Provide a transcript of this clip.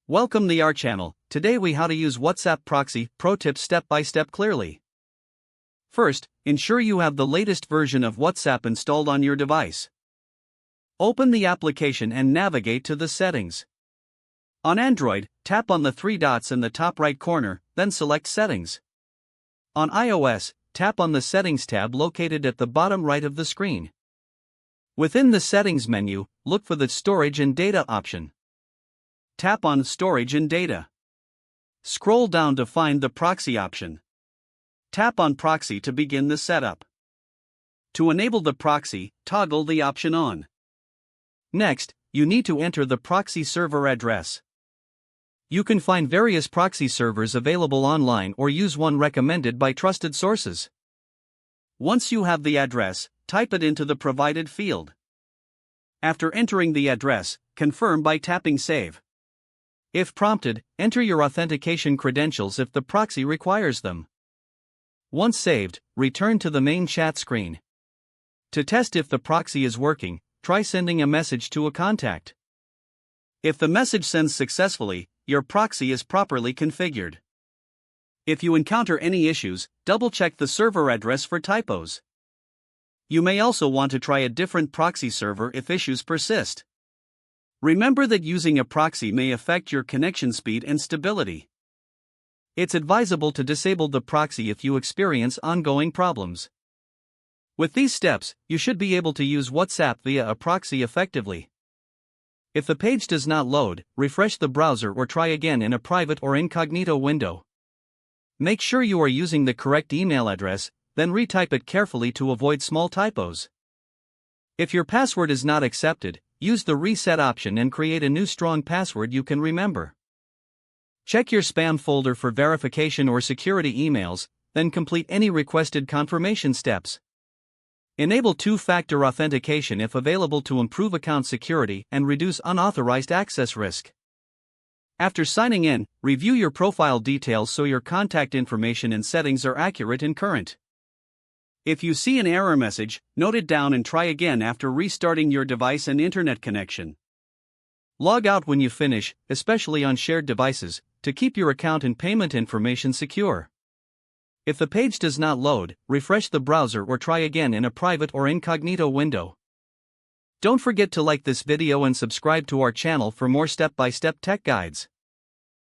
Welcome to our channel. Today we how to use WhatsApp Proxy Pro Tips step by step clearly. First, ensure you have the latest version of WhatsApp installed on your device. Open the application and navigate to the settings. On Android, tap on the three dots in the top right corner, then select Settings. On iOS, tap on the Settings tab located at the bottom right of the screen. Within the Settings menu, look for the Storage and Data option. Tap on Storage and Data. Scroll down to find the Proxy option. Tap on Proxy to begin the setup. To enable the proxy, toggle the option on. Next, you need to enter the proxy server address. You can find various proxy servers available online or use one recommended by trusted sources. Once you have the address, type it into the provided field. After entering the address, confirm by tapping Save. If prompted, enter your authentication credentials if the proxy requires them. Once saved, return to the main chat screen. To test if the proxy is working, try sending a message to a contact. If the message sends successfully, your proxy is properly configured. If you encounter any issues, double-check the server address for typos. You may also want to try a different proxy server if issues persist. Remember that using a proxy may affect your connection speed and stability. It's advisable to disable the proxy if you experience ongoing problems. With these steps, you should be able to use WhatsApp via a proxy effectively. If the page does not load, refresh the browser or try again in a private or incognito window. Make sure you are using the correct email address, then retype it carefully to avoid small typos. If your password is not accepted, use the reset option and create a new strong password you can remember. Check your spam folder for verification or security emails, then complete any requested confirmation steps. Enable two-factor authentication if available to improve account security and reduce unauthorized access risk. After signing in, review your profile details so your contact information and settings are accurate and current. If you see an error message, note it down and try again after restarting your device and internet connection. Log out when you finish, especially on shared devices, to keep your account and payment information secure. If the page does not load, refresh the browser or try again in a private or incognito window. Don't forget to like this video and subscribe to our channel for more step-by-step tech guides.